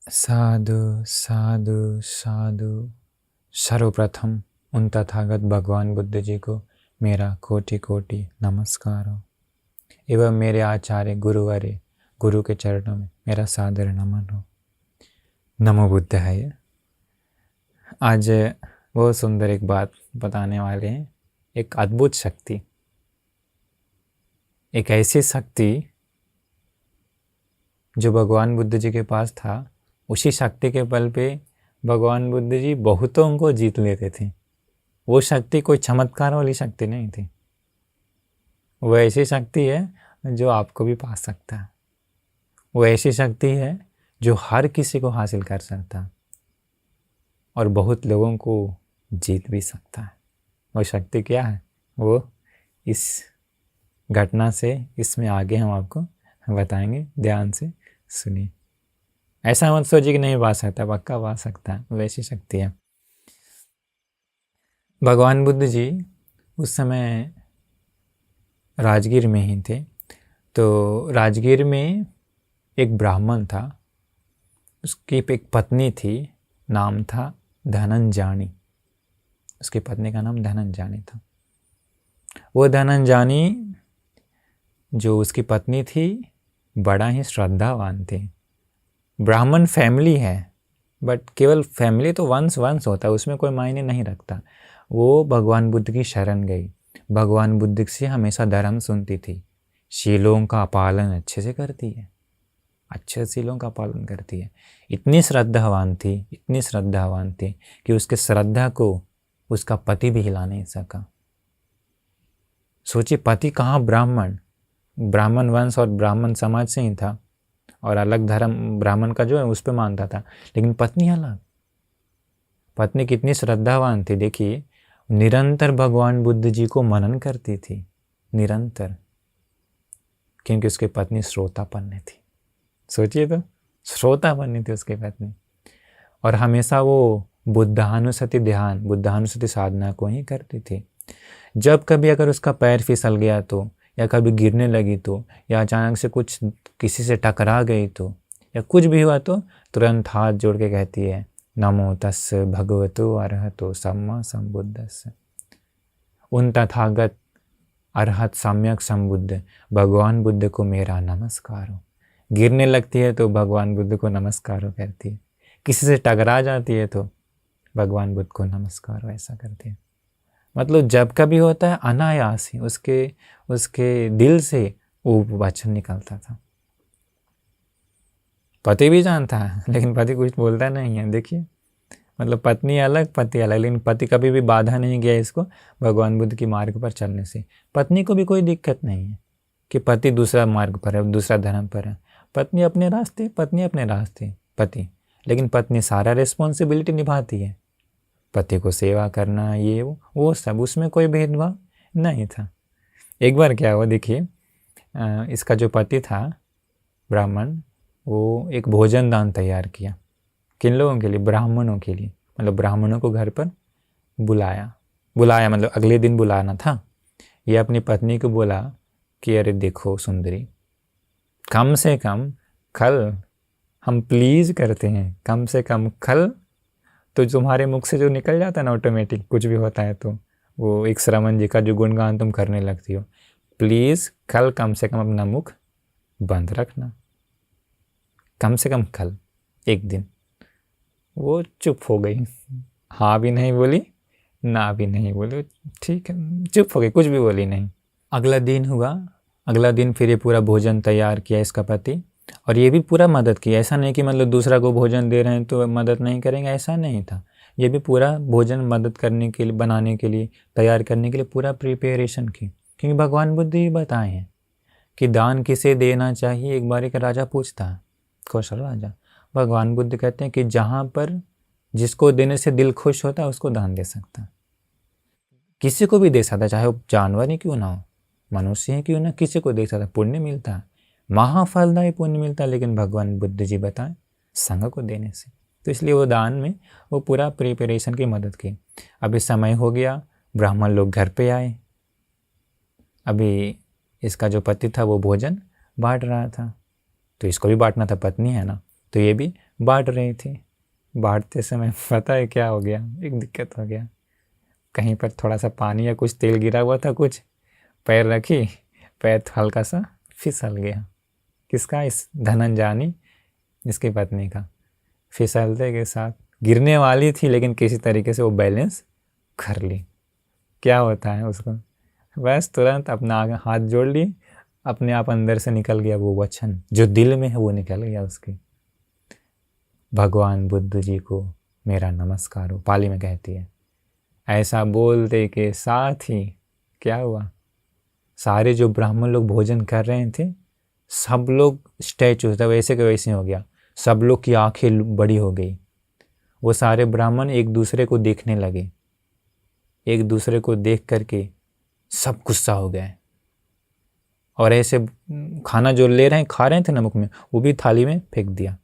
साधु साधु साधु। सर्वप्रथम उन तथागत भगवान बुद्ध जी को मेरा कोटि कोटि नमस्कार हो, एवं मेरे आचार्य गुरुवर्य गुरु के चरणों में मेरा सादर नमन हो। नमो बुद्धाय। आज बहुत सुंदर एक बात बताने वाले हैं। एक अद्भुत शक्ति, एक ऐसी शक्ति जो भगवान बुद्ध जी के पास था, उसी शक्ति के बल पे भगवान बुद्ध जी बहुतों को जीत लेते थे। वो शक्ति कोई चमत्कार वाली शक्ति नहीं थी, वो ऐसी शक्ति है जो आपको भी पा सकता है। वो ऐसी शक्ति है जो हर किसी को हासिल कर सकता है और बहुत लोगों को जीत भी सकता है। वो शक्ति क्या है, वो इस घटना से इसमें आगे हम आपको बताएंगे। ध्यान से सुनिए। ऐसा मत सोचिए कि नहीं पा सकता, पक्का पा सकता है, वैसी शक्ति है। भगवान बुद्ध जी उस समय राजगीर में ही थे। तो राजगीर में एक ब्राह्मण था, उसकी एक पत्नी थी, नाम था धनंजानी। उसकी पत्नी का नाम धनंजानी था। वो धनंजानी जो उसकी पत्नी थी, बड़ा ही श्रद्धावान थी। ब्राह्मण फैमिली है, बट केवल फैमिली तो वंश होता है, उसमें कोई मायने नहीं रखता। वो भगवान बुद्ध की शरण गई, भगवान बुद्ध से हमेशा धर्म सुनती थी, शीलों का पालन अच्छे से करती है, अच्छे शीलों का पालन करती है। इतनी श्रद्धावान थी, इतनी श्रद्धावान थी कि उसके श्रद्धा को उसका पति भी हिला नहीं सका। सोचिए, पति कहाँ ब्राह्मण वंश और ब्राह्मण समाज से ही था और अलग धर्म ब्राह्मण का जो है उस पर मानता था, लेकिन पत्नी अलग। पत्नी कितनी श्रद्धावान थी, देखिए, निरंतर भगवान बुद्ध जी को मनन करती थी, निरंतर, क्योंकि उसकी पत्नी श्रोतापन्नी थी। सोचिए तो, श्रोतापन्नी थी उसकी पत्नी, और हमेशा वो बुद्धानुसति ध्यान, बुद्धानुसति साधना को ही करती थी। जब कभी अगर उसका पैर फिसल गया तो, या कभी गिरने लगी तो, या अचानक से कुछ किसी से टकरा गई तो, या कुछ भी हुआ तो तुरंत हाथ जोड़ के कहती है, नमो तस् भगवतो अरहतो सम्मा संबुद्धस्स। उन तथागत अरहत सम्यक संबुद्ध भगवान बुद्ध को मेरा नमस्कार हो। गिरने लगती है तो भगवान बुद्ध को नमस्कार हो करती है, किसी से टकरा जाती है तो भगवान बुद्ध को नमस्कार हो, ऐसा करती है। मतलब जब कभी होता है अनायास ही उसके दिल से वो वचन निकलता था। पति भी जानता है, लेकिन पति कुछ बोलता नहीं है। देखिए, मतलब पत्नी अलग, पति अलग, लेकिन पति कभी भी बाधा नहीं किया इसको भगवान बुद्ध की मार्ग पर चलने से। पत्नी को भी कोई दिक्कत नहीं है कि पति दूसरा मार्ग पर है, दूसरा धर्म पर है। पत्नी अपने रास्ते, पति, लेकिन पत्नी सारा रिस्पॉन्सिबिलिटी निभाती है, पति को सेवा करना, ये वो सब, उसमें कोई भेदभाव नहीं था। एक बार क्या हुआ, देखिए, इसका जो पति था ब्राह्मण, वो एक भोजन दान तैयार किया। किन लोगों के लिए? ब्राह्मणों के लिए। मतलब ब्राह्मणों को घर पर बुलाया, मतलब अगले दिन बुलाना था। ये अपनी पत्नी को बोला कि अरे देखो सुंदरी, कम से कम कल हम प्लीज़ करते हैं, कम से कम कल तो तुम्हारे मुख से जो निकल जाता है ना ऑटोमेटिक, कुछ भी होता है तो वो एक श्रवण जी का जो गुणगान तुम करने लगती हो, प्लीज़ कल कम से कम अपना मुख बंद रखना, कम से कम कल एक दिन। वो चुप हो गई, हाँ भी नहीं बोली, ना भी नहीं बोली, ठीक है, चुप हो गई, कुछ भी बोली नहीं। अगला दिन हुआ, अगला दिन फिर ये पूरा भोजन तैयार किया इसका पति, और ये भी पूरा मदद किया। ऐसा नहीं कि मतलब दूसरा को भोजन दे रहे हैं तो मदद नहीं करेंगे, ऐसा नहीं था। ये भी पूरा भोजन मदद करने के लिए, बनाने के लिए, तैयार करने के लिए पूरा प्रिपरेशन की, क्योंकि भगवान बुद्ध ही बताए हैं कि दान किसे देना चाहिए। एक बार एक राजा पूछता है, कौशल राजा, भगवान बुद्ध कहते हैं कि जहाँ पर जिसको देने से दिल खुश होता है उसको दान दे सकता है, किसी को भी दे सकता है, चाहे वो जानवर ही क्यों ना हो, मनुष्य ही क्यों ना, किसी को दे सकता है, पुण्य मिलता है, महाफलदायी पुण्य मिलता है। लेकिन भगवान बुद्ध जी बताएं, संघ को देने से। तो इसलिए वो दान में वो पूरा प्रिपरेशन की मदद की। अभी समय हो गया, ब्राह्मण लोग घर पे आए। अभी इसका जो पति था वो भोजन बांट रहा था, तो इसको भी बांटना था, पत्नी है ना, तो ये भी बांट रही थी। बांटते समय पता है क्या हो गया, एक दिक्कत हो गया। कहीं पर थोड़ा सा पानी या कुछ तेल गिरा हुआ था, कुछ पैर रखी, पैर हल्का सा फिसल गया। किसका? इस धनंजानी, इसकी पत्नी का। फिसलते के साथ गिरने वाली थी, लेकिन किसी तरीके से वो बैलेंस कर ली। क्या होता है उसको, बस तुरंत अपना हाथ जोड़ ली, अपने आप अंदर से निकल गया वो वचन जो दिल में है, वो निकल गया उसकी। भगवान बुद्ध जी को मेरा नमस्कार हो, पाली में कहती है। ऐसा बोलते के साथ ही क्या हुआ, सारे जो ब्राह्मण लोग भोजन कर रहे थे, सब लोग स्टैचू था वैसे के वैसे हो गया। सब लोग की आंखें बड़ी हो गई। वो सारे ब्राह्मण एक दूसरे को देखने लगे। एक दूसरे को देख करके सब गुस्सा हो गए, और ऐसे खाना जो ले रहे हैं, खा रहे थे नमक में, वो भी थाली में फेंक दिया।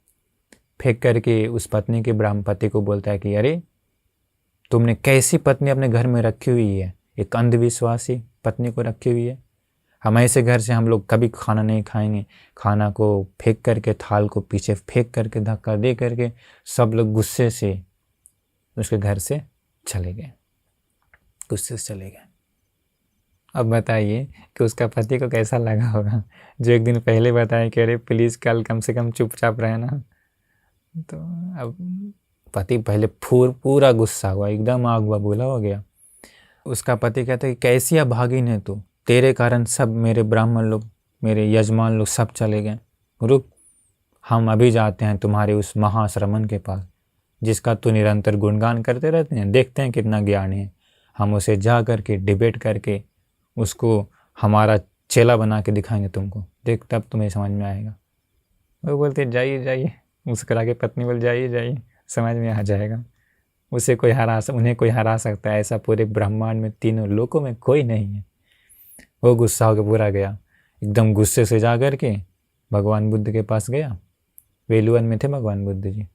फेंक करके उस पत्नी के ब्राह्मण पति को बोलता है कि अरे तुमने कैसी पत्नी अपने घर में रखी हुई है, एक अंधविश्वासी पत्नी को रखी हुई है। हम ऐसे घर से हम लोग कभी खाना नहीं खाएंगे। खाना को फेंक करके, थाल को पीछे फेंक करके, धक्का दे करके सब लोग गुस्से से उसके घर से चले गए, गुस्से से चले गए। अब बताइए कि उसका पति को कैसा लगा होगा, जो एक दिन पहले बताया कि अरे प्लीज़ कल कम से कम चुपचाप रहना। तो अब पति पहले पूरा गुस्सा हुआ, एकदम आग बबूला हो गया। उसका पति कहता है कि कैसी अभागिन है तू, तेरे कारण सब मेरे ब्राह्मण लोग, मेरे यजमान लोग सब चले गए। रुक, हम अभी जाते हैं तुम्हारे उस महाश्रमण के पास, जिसका तू निरंतर गुणगान करते रहते हैं, देखते हैं कितना ज्ञानी है। हम उसे जा करके डिबेट करके उसको हमारा चेला बना के दिखाएंगे तुमको, देख तब तुम्हें समझ में आएगा। वो बोलते जाइए जाइए, मुस्कुरा के पत्नी बोल जाइए जाइए, समझ में आ जाएगा। उसे कोई उन्हें कोई हरा सकता है ऐसा पूरे ब्रह्मांड में, तीनों लोकों में कोई नहीं है। वो गुस्सा होकर पूरा गया, एकदम गुस्से से जा कर के भगवान बुद्ध के पास गया। वेलुवन में थे भगवान बुद्ध जी,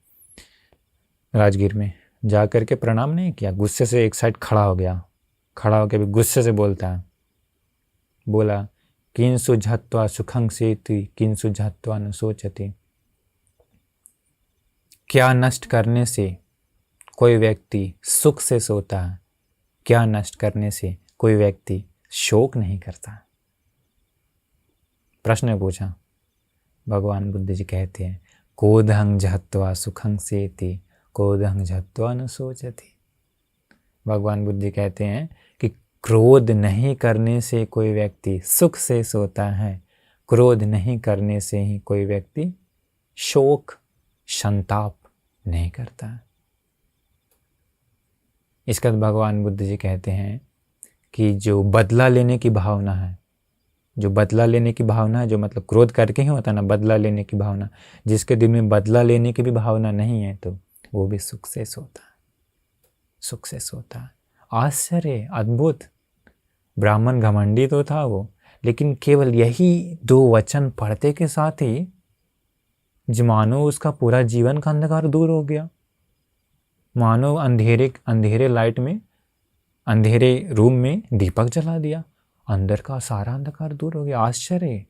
राजगीर में। जा कर के प्रणाम नहीं किया, गुस्से से एक साइड खड़ा हो गया। खड़ा होकर भी गुस्से से बोलता है, बोला किंसु झत्वा सुखं सेति किंसु झत्वा न सोचति। क्या नष्ट करने से कोई व्यक्ति सुख से सोता है, क्या नष्ट करने से कोई व्यक्ति शोक नहीं करता। प्रश्न पूछा। भगवान बुद्ध जी कहते हैं कोदहं झत्वा सुखं सेति कोदहं झत्वा न सोचति। भगवान बुद्ध जी कहते हैं कि क्रोध नहीं करने से कोई व्यक्ति सुख से सोता है, क्रोध नहीं करने से ही कोई व्यक्ति शोक संताप नहीं करता। इसका भगवान बुद्ध जी कहते हैं कि जो बदला लेने की भावना है, जो बदला लेने की भावना है, जो मतलब क्रोध करके ही होता है ना बदला लेने की भावना, जिसके दिल में बदला लेने की भी भावना नहीं है, तो वो भी सुख से सोता है, सुख से सोता है। आश्चर्य, अद्भुत। ब्राह्मण घमंडी तो था वो, लेकिन केवल यही दो वचन पढ़ते के साथ ही मानो उसका पूरा जीवन का अंधकार दूर हो गया। मानो अंधेरे लाइट में, अंधेरे रूम में दीपक जला दिया, अंदर का सारा अंधकार दूर हो गया। आश्चर्य।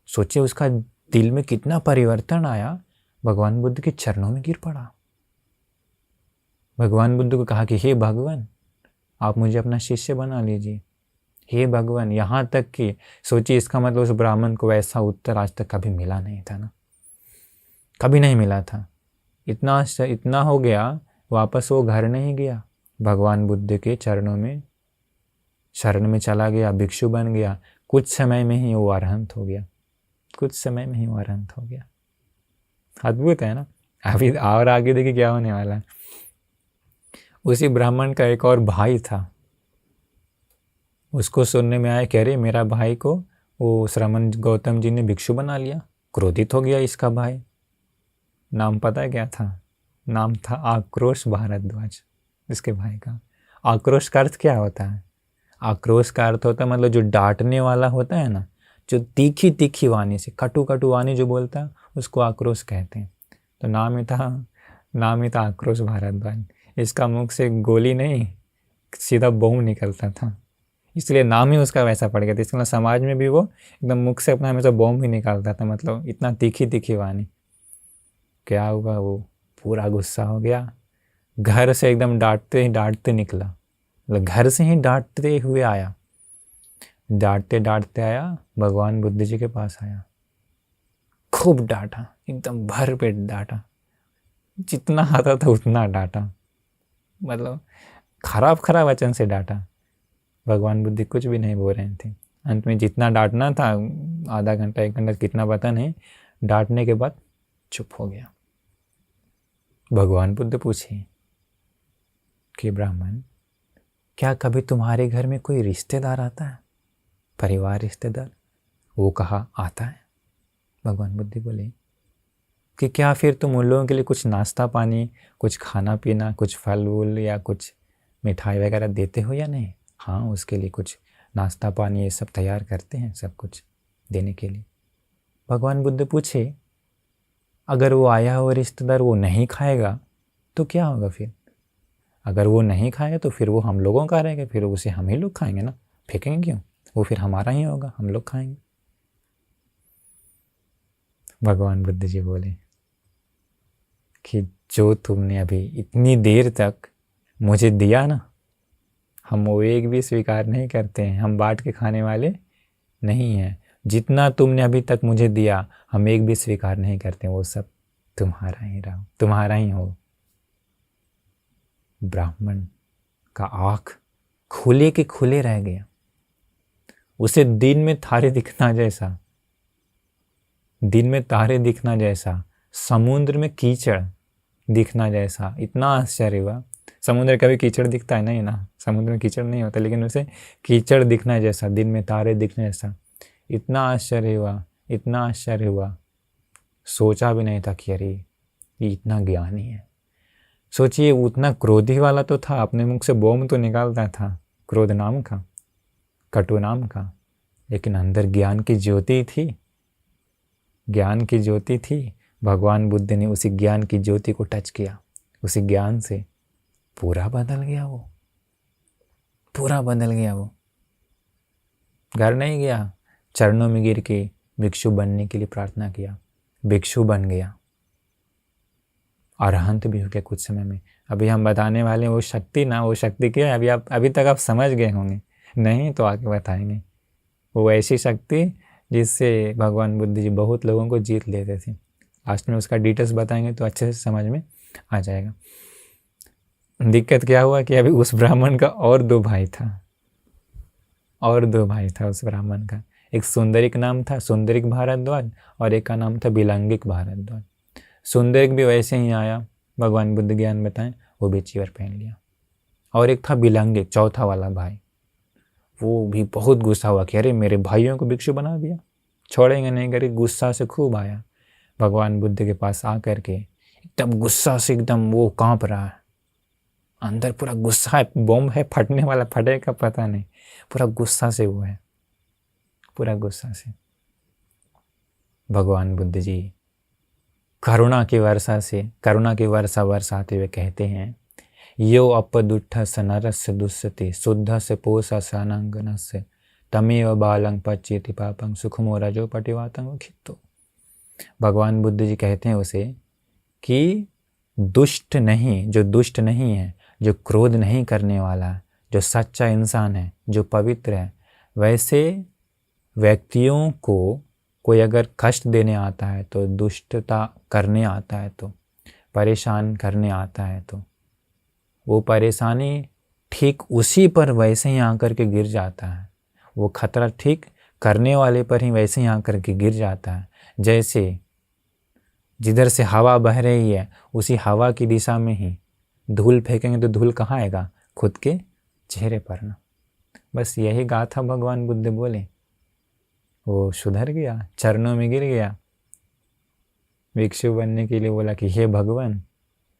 सोचे उसका दिल में कितना परिवर्तन आया, भगवान बुद्ध के चरणों में गिर पड़ा। भगवान बुद्ध को कहा कि हे भगवान, आप मुझे अपना शिष्य बना लीजिए। हे भगवान, यहाँ तक कि सोचिए, इसका मतलब उस ब्राह्मण को वैसा उत्तर आज तक कभी मिला नहीं था ना, कभी नहीं मिला था। इतना हो गया, वापस वो घर नहीं गया, भगवान बुद्ध के चरणों में शरण में चला गया, भिक्षु बन गया। कुछ समय में ही वो अरहंत हो गया, कुछ समय में ही वो अरहंत हो गया। अद्भुत है ना। अभी और आगे देखिए क्या होने वाला है। उसी ब्राह्मण का एक और भाई था, उसको सुनने में आया कि अरे मेरा भाई को वो श्रमण गौतम जी ने भिक्षु बना लिया। क्रोधित हो गया इसका भाई। नाम पता है क्या था? नाम था आक्रोश भारद्वाज, इसके भाई का। आक्रोश का अर्थ क्या होता है? आक्रोश का अर्थ होता है मतलब जो डांटने वाला होता है ना, जो तीखी तीखी वाणी से, कटु कटु वाणी जो बोलता है, उसको आक्रोश कहते हैं। तो नाम ही था आक्रोश भारद्वाज। इसका मुख से गोली नहीं, सीधा बम निकलता था, इसलिए नाम ही उसका वैसा पड़ गया था। इसलिए समाज में भी वो एकदम मुख से अपना हमेशा बम ही निकालता था, मतलब इतना तीखी तीखी वाणी। क्या हुआ, वो पूरा गुस्सा हो गया, घर से एकदम डांटते डांटते निकला, मतलब घर से ही डांटते हुए आया, डांटते डांटते आया, भगवान बुद्ध जी के पास आया, खूब डांटा, एकदम भर पेट डांटा, जितना आता था उतना डांटा, मतलब खराब खराब वचन से डांटा। भगवान बुद्ध कुछ भी नहीं बोल रहे थे। अंत में जितना डांटना था, आधा घंटा 1 घंटा कितना पता नहीं, डांटने के बाद चुप हो गया। भगवान बुद्ध पूछे कि ब्राह्मण, क्या कभी तुम्हारे घर में कोई रिश्तेदार आता है, परिवार रिश्तेदार? वो कहा आता है। भगवान बुद्ध बोले कि क्या फिर तुम उन लोगों के लिए कुछ नाश्ता पानी, कुछ खाना पीना, कुछ फल वूल या कुछ मिठाई वगैरह देते हो या नहीं? हाँ, उसके लिए कुछ नाश्ता पानी ये सब तैयार करते हैं, सब कुछ देने के लिए। भगवान बुद्ध पूछे, अगर वो आया हुआ रिश्तेदार वो नहीं खाएगा तो क्या होगा फिर? अगर वो नहीं खाएगा तो फिर वो हम लोगों का रहेगा, फिर उसे हम ही लोग खाएंगे ना, फेंकेंगे क्यों? वो फिर हमारा ही होगा, हम लोग खाएंगे। भगवान बुद्ध जी बोले कि जो तुमने अभी इतनी देर तक मुझे दिया ना, हम वो एक भी स्वीकार नहीं करते हैं, हम बांट के खाने वाले नहीं हैं। जितना तुमने अभी तक मुझे दिया हम एक भी स्वीकार नहीं करते, वो सब तुम्हारा ही रहा, तुम्हारा ही हो। ब्राह्मण का आँख खुले के खुले रह गया, उसे दिन में तारे दिखना जैसा, दिन में तारे दिखना जैसा, समुद्र में कीचड़ दिखना जैसा, इतना आश्चर्य हुआ। समुद्र कभी कीचड़ दिखता है नहीं ना, समुद्र में कीचड़ नहीं होता, लेकिन उसे कीचड़ दिखना जैसा, दिन में तारे दिखने जैसा, इतना आश्चर्य हुआ, इतना आश्चर्य हुआ। सोचा भी नहीं था कि अरे ये इतना ज्ञानी है। सोचिए, उतना क्रोधी वाला तो था, अपने मुख से बोम तो निकालता था क्रोध नाम का, कटु नाम का, लेकिन अंदर ज्ञान की ज्योति थी, ज्ञान की ज्योति थी। भगवान बुद्ध ने उसी ज्ञान की ज्योति को टच किया, उसी ज्ञान से पूरा बदल गया, वो पूरा बदल गया। वो घर नहीं गया, चरणों में गिर के भिक्षु बनने के लिए प्रार्थना किया, भिक्षु बन गया, अरहंत भी हो गया कुछ समय में। अभी हम बताने वाले वो शक्ति ना, वो शक्ति क्या है अभी तक आप समझ गए होंगे, नहीं तो आगे बताएंगे। वो ऐसी शक्ति जिससे भगवान बुद्ध जी बहुत लोगों को जीत लेते थे। लास्ट में उसका डिटेल्स बताएंगे तो अच्छे से समझ में आ जाएगा। दिक्कत क्या हुआ कि अभी उस ब्राह्मण का और 2 भाई था, और 2 भाई था उस ब्राह्मण का। एक सुंदरिक नाम था, सुंदरिक भारद्वाज, और एक का नाम था बिलांगिक भारद्वाज। सुंदरिक भी वैसे ही आया, भगवान बुद्ध ज्ञान बताएं, वो भी चीवर पहन लिया। और एक था बिलांगिक, चौथा वाला भाई, वो भी बहुत गुस्सा हुआ कि अरे मेरे भाइयों को भिक्षु बना दिया, छोड़ेंगे नहीं करके गुस्सा से खूब आया भगवान बुद्ध के पास। आकर के एकदम गुस्सा से, एकदम वो कांप रहा है, अंदर पूरा गुस्सा है, बॉम्ब है फटने वाला, फटेगा पता नहीं, पूरा गुस्सा से वो है, पूरा गुस्सा से। भगवान बुद्ध जी करुणा की वर्षा बरसाते हुए कहते हैं, यो अपदुट्ठ सनरस्य दुस्सते शुद्ध से पोष सनांगनस्य तमेव बालंग पच्येति पापं सुखमो रजो पटिवातं खित्तो। भगवान बुद्ध जी कहते हैं उसे कि दुष्ट नहीं, जो दुष्ट नहीं है, जो क्रोध नहीं करने वाला, जो सच्चा इंसान है, जो पवित्र है, वैसे व्यक्तियों को कोई अगर कष्ट देने आता है, तो दुष्टता करने आता है, तो परेशान करने आता है, तो वो परेशानी ठीक उसी पर वैसे ही आकर के गिर जाता है, वो खतरा ठीक करने वाले पर ही वैसे ही आकर के गिर जाता है। जैसे जिधर से हवा बह रही है उसी हवा की दिशा में ही धूल फेंकेंगे तो धूल कहाँ आएगा? खुद के चेहरे पर ना। बस यही गाथा भगवान बुद्ध बोले, वो सुधर गया, चरणों में गिर गया, भिक्षु बनने के लिए बोला कि हे भगवान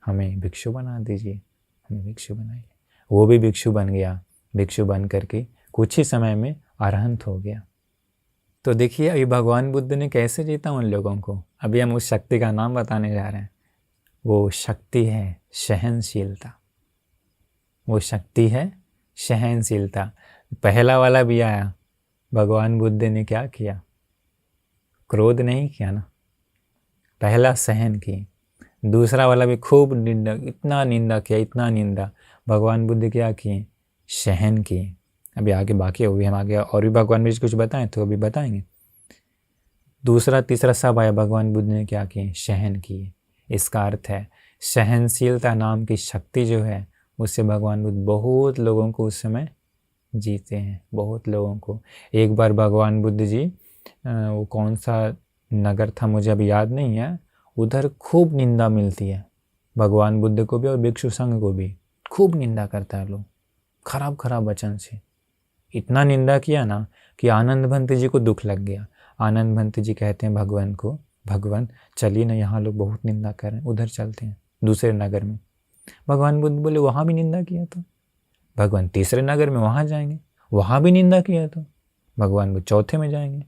हमें भिक्षु बना दीजिए, हमें भिक्षु बनाइए। वो भी भिक्षु बन गया, भिक्षु बन करके कुछ ही समय में अरहंत हो गया। तो देखिए अभी भगवान बुद्ध ने कैसे जीता उन लोगों को। अभी हम उस शक्ति का नाम बताने जा रहे हैं। वो शक्ति है सहनशीलता, वो शक्ति है सहनशीलता। पहला वाला भी आया, भगवान बुद्ध ने क्या किया? क्रोध नहीं किया ना, पहला सहन की। दूसरा वाला भी खूब निंदा, इतना निंदा किया, इतना निंदा। भगवान बुद्ध क्या किए? सहन किए। अभी आगे बाकी है, वो भी हम आगे और भी भगवान बुद्ध कुछ बताएं तो अभी बताएंगे। दूसरा तीसरा सब आया, भगवान बुद्ध ने क्या किए? सहन किए। इसका अर्थ है सहनशीलता नाम की शक्ति जो है, उससे भगवान बुद्ध बहुत लोगों को उस समय जीते हैं, बहुत लोगों को। एक बार भगवान बुद्ध जी वो कौन सा नगर था मुझे अभी याद नहीं है, उधर खूब निंदा मिलती है भगवान बुद्ध को भी और भिक्षु संघ को भी, खूब निंदा करता है लोग खराब खराब वचन से। इतना निंदा किया ना कि आनंद भंत जी को दुख लग गया। आनंद भंत जी कहते हैं भगवान को, भगवान चलिए ना, यहाँ लोग बहुत निंदा कर रहे हैं, उधर चलते हैं दूसरे नगर में। भगवान बुद्ध बोले वहाँ भी निंदा किया तो। भगवान तीसरे नगर में वहाँ जाएंगे, वहाँ भी निंदा किया तो। भगवान बुद्ध चौथे में जाएंगे।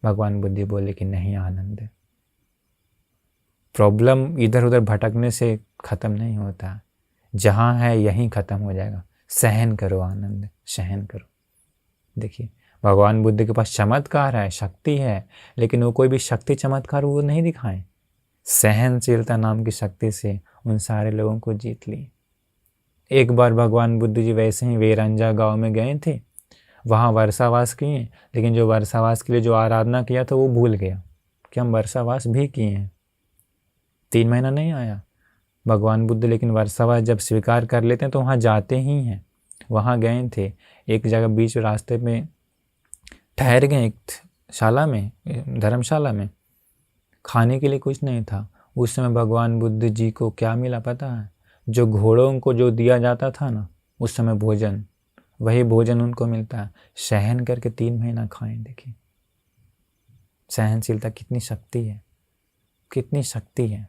भगवान बुद्ध बोले कि नहीं आनंद, प्रॉब्लम इधर उधर भटकने से ख़त्म नहीं होता, जहाँ है यहीं ख़त्म हो जाएगा। सहन करो आनंद, सहन करो। देखिए भगवान बुद्ध के पास चमत्कार है, शक्ति है, लेकिन वो कोई भी शक्ति चमत्कार वो नहीं दिखाएं। सहनशीलता नाम की शक्ति से उन सारे लोगों को जीत ली। एक बार भगवान बुद्ध जी वैसे ही वेरंजा गांव में गए थे, वहाँ वर्षावास किए, लेकिन जो वर्षावास के लिए जो आराधना किया था वो भूल गया कि हम वर्षावास भी किए हैं। 3 महीना नहीं आया भगवान बुद्ध, लेकिन वर्षावास जब स्वीकार कर लेते हैं तो वहाँ जाते ही हैं। वहाँ गए थे, एक जगह बीच रास्ते में ठहर गए, एक शाला में, धर्मशाला में। खाने के लिए कुछ नहीं था। उस समय भगवान बुद्ध जी को क्या मिला पता है? जो घोड़ों को जो दिया जाता था ना उस समय भोजन, वही भोजन उनको मिलता है। सहन करके 3 महीना खाएं। देखिए सहनशीलता कितनी शक्ति है, कितनी शक्ति है।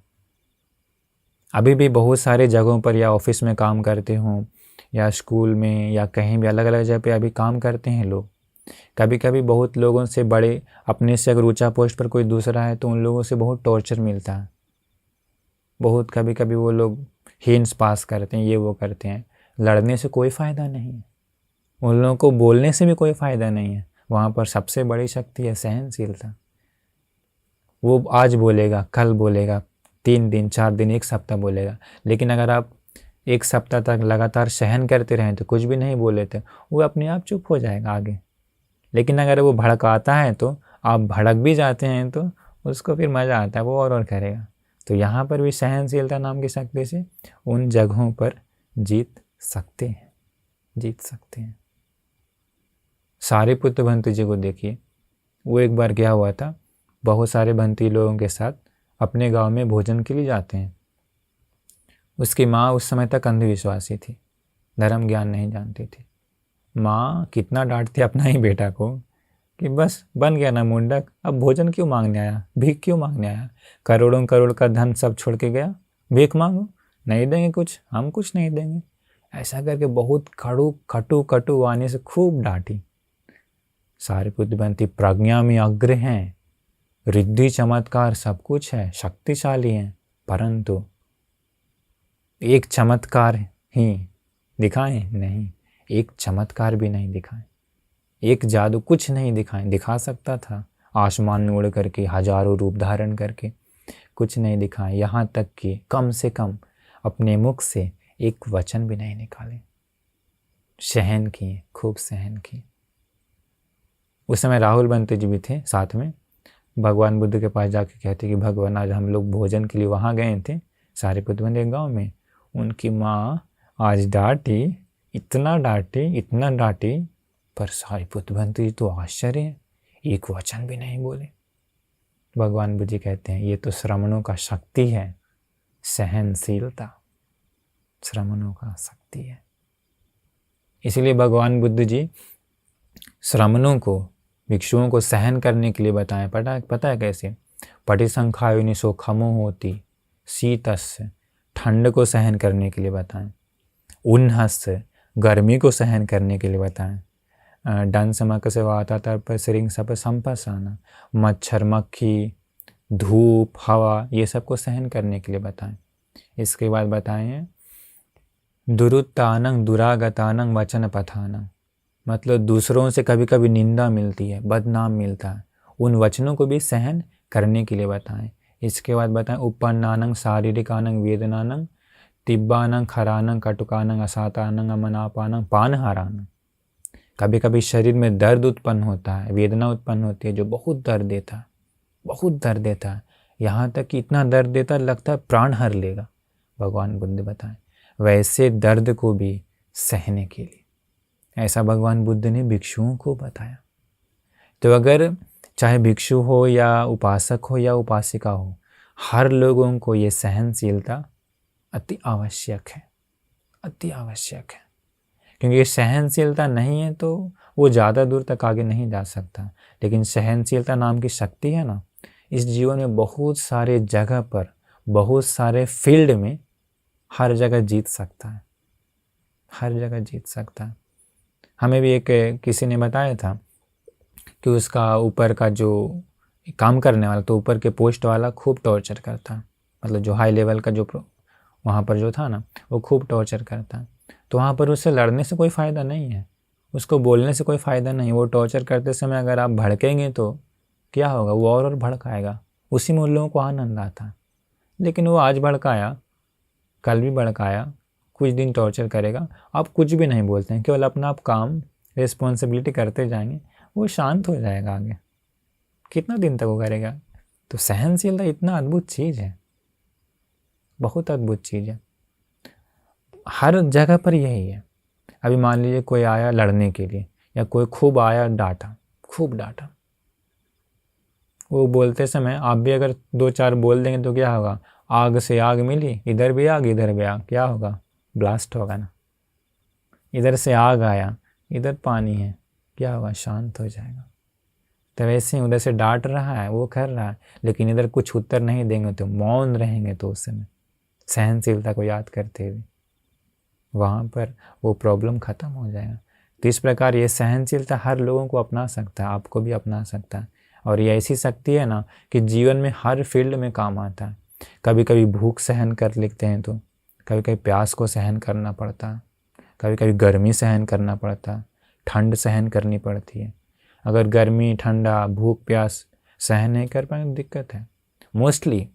अभी भी बहुत सारे जगहों पर या ऑफिस में काम करते हों या स्कूल में या कहीं भी अलग अलग जगह पे अभी काम करते हैं लोग। कभी कभी बहुत लोगों से बड़े, अपने से अगर ऊंचा पोस्ट पर कोई दूसरा है तो उन लोगों से बहुत टॉर्चर मिलता है, बहुत कभी कभी वो लोग हिंट्स पास करते हैं, ये वो करते हैं। लड़ने से कोई फ़ायदा नहीं है, उन लोगों को बोलने से भी कोई फ़ायदा नहीं है। वहाँ पर सबसे बड़ी शक्ति है सहनशीलता। वो आज बोलेगा, कल बोलेगा, 3 दिन 4 दिन 1 सप्ताह बोलेगा, लेकिन अगर आप 1 सप्ताह तक लगातार सहन करते रहें तो कुछ भी नहीं बोले तो वो अपने आप चुप हो जाएगा आगे। लेकिन अगर वो भड़काता है तो आप भड़क भी जाते हैं तो उसको फिर मज़ा आता है, वो और करेगा। तो यहाँ पर भी सहनशीलता नाम की शक्ति से उन जगहों पर जीत सकते हैं, जीत सकते हैं। सारिपुत्र भंत जी को देखिए, वो एक बार क्या हुआ था, बहुत सारे भंती लोगों के साथ अपने गांव में भोजन के लिए जाते हैं। उसकी माँ उस समय तक अंधविश्वासी थी, धर्म ज्ञान नहीं जानती थी। माँ कितना डांटती अपना ही बेटा को कि बस बन गया ना मुंडक, अब भोजन क्यों मांगने आया, भीख क्यों मांगने आया, करोड़ों करोड़ का धन सब छोड़ के गया, भीख मांगो, नहीं देंगे कुछ, हम कुछ नहीं देंगे। ऐसा करके बहुत कटु कटु वाणी से खूब डांटी। सारिपुत्र भंती प्रज्ञा में अग्र हैं, रिद्धि चमत्कार सब कुछ है, शक्तिशाली हैं, परंतु एक चमत्कार ही दिखाएं नहीं, एक चमत्कार भी नहीं दिखाएं, एक जादू कुछ नहीं दिखाएं। दिखा सकता था आसमान में उड़ करके, हजारों रूप धारण करके, कुछ नहीं दिखाएं। यहाँ तक कि कम से कम अपने मुख से एक वचन भी नहीं निकाले। सहन किए, खूब सहन किए। उस समय राहुल बंते जी भी थे साथ में। भगवान बुद्ध के पास जाके कहते कि भगवान आज हम लोग भोजन के लिए वहाँ गए थे सारिपुत्र भंते गाँव में, उनकी माँ आज डांटी, इतना डांटी, पर सारिपुत्र भंते जी तो आश्चर्य है, एक वचन भी नहीं बोले। भगवान बुद्ध जी कहते हैं ये तो श्रमणों का शक्ति है, सहनशीलता श्रमणों का शक्ति है। इसीलिए भगवान बुद्ध जी श्रमणों को, भिक्षुओं को सहन करने के लिए बताएं। पता है कैसे? पटिसंखायुनि सो खमो होती, शीतस्य ठंड को सहन करने के लिए बताएं, उन्हस्य गर्मी को सहन करने के लिए बताएं, डंसमक से वातातर पर सिरिंग सब संपसाना, मच्छर मक्खी धूप हवा ये सब को सहन करने के लिए बताएं। इसके बाद बताएं दुरुत्तानंग दुरागतानंग वचन पथानंग, मतलब दूसरों से कभी कभी निंदा मिलती है, बदनाम मिलता है, उन वचनों को भी सहन करने के लिए बताएं। इसके बाद बताएं उपन्नानंग शारीरिकानंग वेदनानंग तिब्बानंग खरानंग कटुकानंग असातानंग अमनापानंग पानहारानंग। कभी कभी शरीर में दर्द उत्पन्न होता है, वेदना उत्पन्न होती है जो बहुत दर्द देता है, बहुत दर्द देता है, यहाँ तक कि इतना दर्द देता है लगता है प्राण हर लेगा। भगवान बुद्ध बताएं वैसे दर्द को भी सहने के लिए, ऐसा भगवान बुद्ध ने भिक्षुओं को बताया। तो अगर चाहे भिक्षु हो या उपासक हो या उपासिका हो, हर लोगों को ये सहनशीलता अति आवश्यक है, अति आवश्यक है। क्योंकि ये सहनशीलता नहीं है तो वो ज़्यादा दूर तक आगे नहीं जा सकता। लेकिन सहनशीलता नाम की शक्ति है ना, इस जीवन में बहुत सारे जगह पर, बहुत सारे फील्ड में हर जगह जीत सकता है, हर जगह जीत सकता है। हमें भी एक किसी ने बताया था कि उसका ऊपर का जो काम करने वाला, तो ऊपर के पोस्ट वाला खूब टॉर्चर करता है, मतलब जो हाई लेवल का जो वहाँ पर जो था ना, वो खूब टॉर्चर करता है। तो वहाँ पर उससे लड़ने से कोई फ़ायदा नहीं है, उसको बोलने से कोई फ़ायदा नहीं। वो टॉर्चर करते समय अगर आप भड़केंगे तो क्या होगा, वो और भड़काएगा। उसी में उन लोगों को आनंद आता है। लेकिन वो आज भड़काया, कल भी भड़काया, कुछ दिन टॉर्चर करेगा, आप कुछ भी नहीं बोलते हैं, केवल अपना आप काम रिस्पॉन्सिबिलिटी करते जाएंगे, वो शांत हो जाएगा। आगे कितना दिन तक वो करेगा। तो सहनशीलता इतना अद्भुत चीज़ है, बहुत अद्भुत चीज़ है। हर जगह पर यही है। अभी मान लीजिए कोई आया लड़ने के लिए, या कोई खूब आया डांटा, खूब डांटा, वो बोलते समय आप भी अगर 2-4 बोल देंगे तो क्या होगा, आग से आग मिली, इधर भी आग इधर भी आग, क्या होगा, ब्लास्ट होगा ना। इधर से आग आया, इधर पानी है, क्या होगा, शांत हो जाएगा। तो वैसे ही उधर से डांट रहा है, वो कर रहा है, लेकिन इधर कुछ उत्तर नहीं देंगे तो मौन रहेंगे, तो उस समय सहनशीलता को याद करते हुए वहाँ पर वो प्रॉब्लम ख़त्म हो जाएगा। तो इस प्रकार ये सहनशीलता हर लोगों को अपना सकता है, आपको भी अपना सकता है। और ये ऐसी शक्ति है ना कि जीवन में हर फील्ड में काम आता है। कभी कभी भूख सहन कर लेते हैं, तो कभी कभी प्यास को सहन करना पड़ता है, कभी कभी गर्मी सहन करना पड़ता है, ठंड सहन करनी पड़ती है। अगर गर्मी, ठंडा, भूख, प्यास सहन नहीं कर पाए दिक्कत है। मोस्टली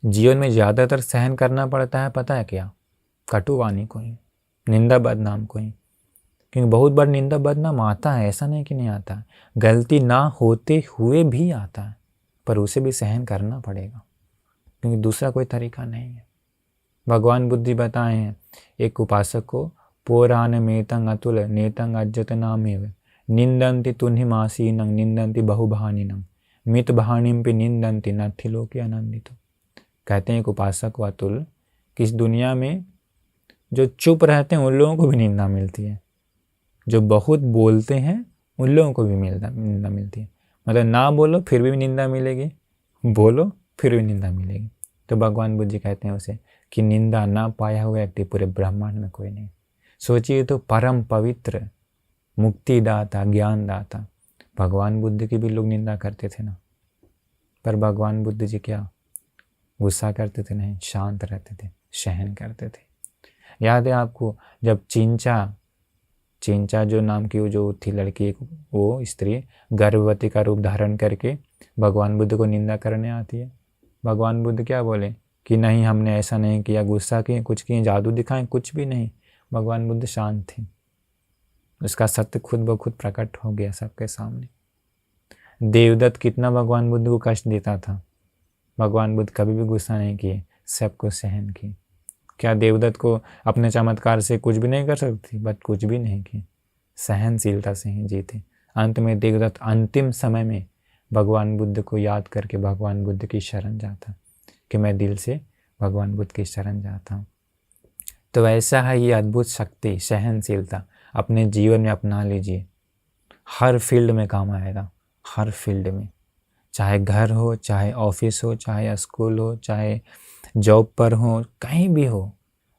जीवन में ज़्यादातर सहन करना पड़ता है, पता है क्या, कटुवाणी को ही, निंदा बदनाम को ही। क्योंकि बहुत बार निंदा बदनाम आता है, ऐसा नहीं कि नहीं आता, गलती ना होते हुए भी आता है, पर उसे भी सहन करना पड़ेगा, क्योंकि दूसरा कोई तरीका नहीं है। भगवान बुद्धि बताए हैं एक उपासक को, पुराण मेतंग अतुल नेतंग अज्जत नामेव निंदन्ति तुन्हिमासीनं निंदन्ति बहुभानिनं मित भाणिम पे निंदन्ति नथिलोके आनंदितो। कहते हैं एक उपासक को अतुल कि इस दुनिया में जो चुप रहते हैं उन लोगों को भी निंदा मिलती है, जो बहुत बोलते हैं उन लोगों को भी निंदा मिलती है। मतलब ना बोलो फिर भी निंदा मिलेगी, बोलो फिर भी निंदा मिलेगी। तो भगवान बुद्ध जी कहते हैं उसे कि निंदा ना पाया हुआ व्यक्ति पूरे ब्रह्मांड में कोई नहीं। सोचिए तो परम पवित्र मुक्तिदाता, ज्ञानदाता भगवान बुद्ध की भी लोग निंदा करते थे ना, पर भगवान बुद्ध जी क्या गुस्सा करते थे? नहीं, शांत रहते थे, सहन करते थे। याद है आपको जब चिंचा जो नाम की वो जो थी लड़की, वो स्त्री गर्भवती का रूप धारण करके भगवान बुद्ध को निंदा करने आती है। भगवान बुद्ध क्या बोले कि नहीं, हमने ऐसा नहीं किया, गुस्सा किए, कुछ किए, जादू दिखाएं, कुछ भी नहीं। भगवान बुद्ध शांत थे, उसका सत्य खुद ब खुद प्रकट हो गया सबके सामने। देवदत्त कितना भगवान बुद्ध को कष्ट देता था, भगवान बुद्ध कभी भी गुस्सा नहीं किए, सबको सहन किए। क्या देवदत्त को अपने चमत्कार से कुछ भी नहीं कर सकती? बट कुछ भी नहीं किए, सहनशीलता से ही जीते। अंत में देवदत्त अंतिम समय में भगवान बुद्ध को याद करके भगवान बुद्ध की शरण जाता कि मैं दिल से भगवान बुद्ध की शरण जाता हूँ। तो ऐसा है ये अद्भुत शक्ति सहनशीलता, अपने जीवन में अपना लीजिए, हर फील्ड में काम आएगा, हर फील्ड में, चाहे घर हो, चाहे ऑफिस हो, चाहे स्कूल हो, चाहे जॉब पर हो, कहीं भी हो,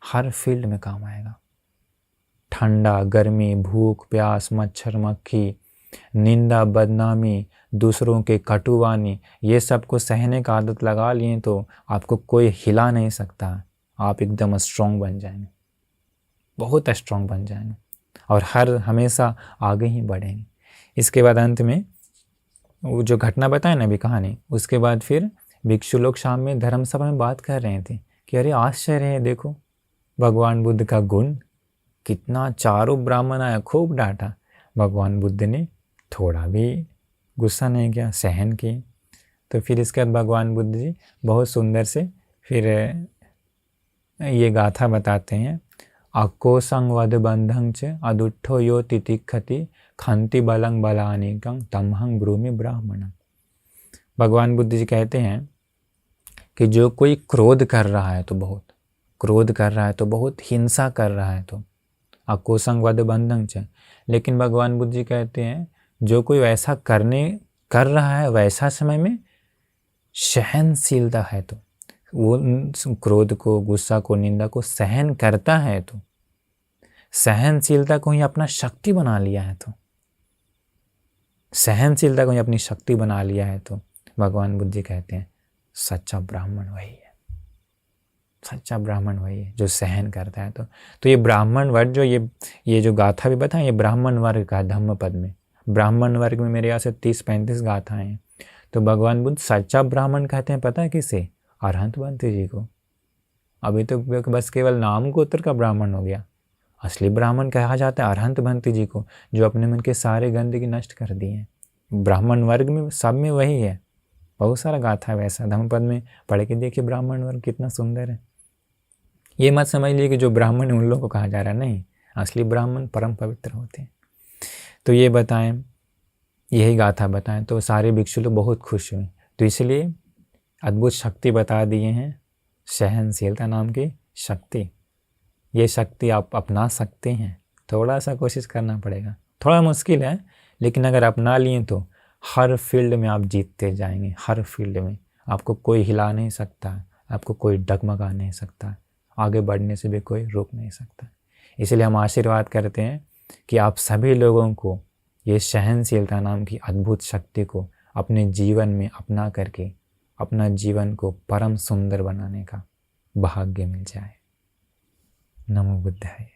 हर फील्ड में काम आएगा। ठंडा, गर्मी, भूख, प्यास, मच्छर मक्खी, निंदा बदनामी, दूसरों के कटुवाणी, ये सब को सहने का आदत लगा लिए तो आपको कोई हिला नहीं सकता। आप एकदम स्ट्रॉन्ग बन जाएंगे, बहुत स्ट्रॉन्ग बन जाएंगे और हमेशा आगे ही बढ़ेंगे। इसके बाद अंत में वो जो घटना बताए ना अभी कहानी, उसके बाद फिर भिक्षु लोग शाम में धर्म सभा में बात कर रहे थे कि अरे आश्चर्य है, देखो भगवान बुद्ध का गुण कितना। चारों ब्राह्मण आया, खूब डांटा। भगवान बुद्ध ने थोड़ा भी गुस्सा नहीं किया, सहन किए। तो फिर इसके बाद भगवान बुद्ध जी बहुत सुंदर से फिर ये गाथा बताते हैं। अक्को संवद बंधं च अदुट्ठो यो तितिक्षति खंति बलं बलानिकं तमहं ब्रूमि ब्राह्मणं। भगवान बुद्ध जी कहते हैं कि जो कोई क्रोध कर रहा है तो बहुत, क्रोध कर रहा है तो बहुत, हिंसा कर रहा है तो अक्को संवद बंधं च। लेकिन भगवान बुद्ध जी कहते हैं जो कोई वैसा कर रहा है वैसा समय में सहनशीलता है तो, वो क्रोध को, गुस्सा को, निंदा को सहन करता है तो, सहनशीलता को ही अपना शक्ति बना लिया है तो, सहनशीलता को ही अपनी शक्ति बना लिया है तो भगवान बुद्ध जी कहते हैं सच्चा ब्राह्मण वही है, सच्चा ब्राह्मण वही है जो सहन करता है तो ये ब्राह्मण वर्ग जो ये जो गाथा भी बताएं, ये ब्राह्मण वर्ग का धम्म पद में, ब्राह्मण वर्ग में मेरे यहाँ से 30-35 गाथाएं हैं। तो भगवान बुद्ध सच्चा ब्राह्मण कहते हैं पता है किसे? अरहंत बंती जी को। अभी तो बस केवल नाम गोत्र का ब्राह्मण हो गया, असली ब्राह्मण कहा जाता है अरहंत बंती जी को, जो अपने मन के सारे गंदगी नष्ट कर दिए हैं। ब्राह्मण वर्ग में सब में वही है। बहुत सारा गाथा है वैसा, धम्मपद में पढ़ के देखिए ब्राह्मण वर्ग कितना सुंदर है। ये मत समझ लिए कि जो ब्राह्मण है उन लोगों को कहा जा रहा है, नहीं, असली ब्राह्मण परम पवित्र होते हैं। तो ये बताएं, यही गाथा बताएं तो सारे भिक्षु लोग बहुत खुश हुए। तो इसलिए अद्भुत शक्ति बता दिए हैं, सहनशीलता नाम की शक्ति। ये शक्ति आप अपना सकते हैं, थोड़ा सा कोशिश करना पड़ेगा, थोड़ा मुश्किल है, लेकिन अगर अपना लिए तो हर फील्ड में आप जीतते जाएंगे। हर फील्ड में आपको कोई हिला नहीं सकता, आपको कोई डगमगा नहीं सकता, आगे बढ़ने से भी कोई रोक नहीं सकता। इसलिए हम आशीर्वाद करते हैं कि आप सभी लोगों को ये सहनशीलता नाम की अद्भुत शक्ति को अपने जीवन में अपना करके अपना जीवन को परम सुंदर बनाने का भाग्य मिल जाए। नमो बुद्धाय।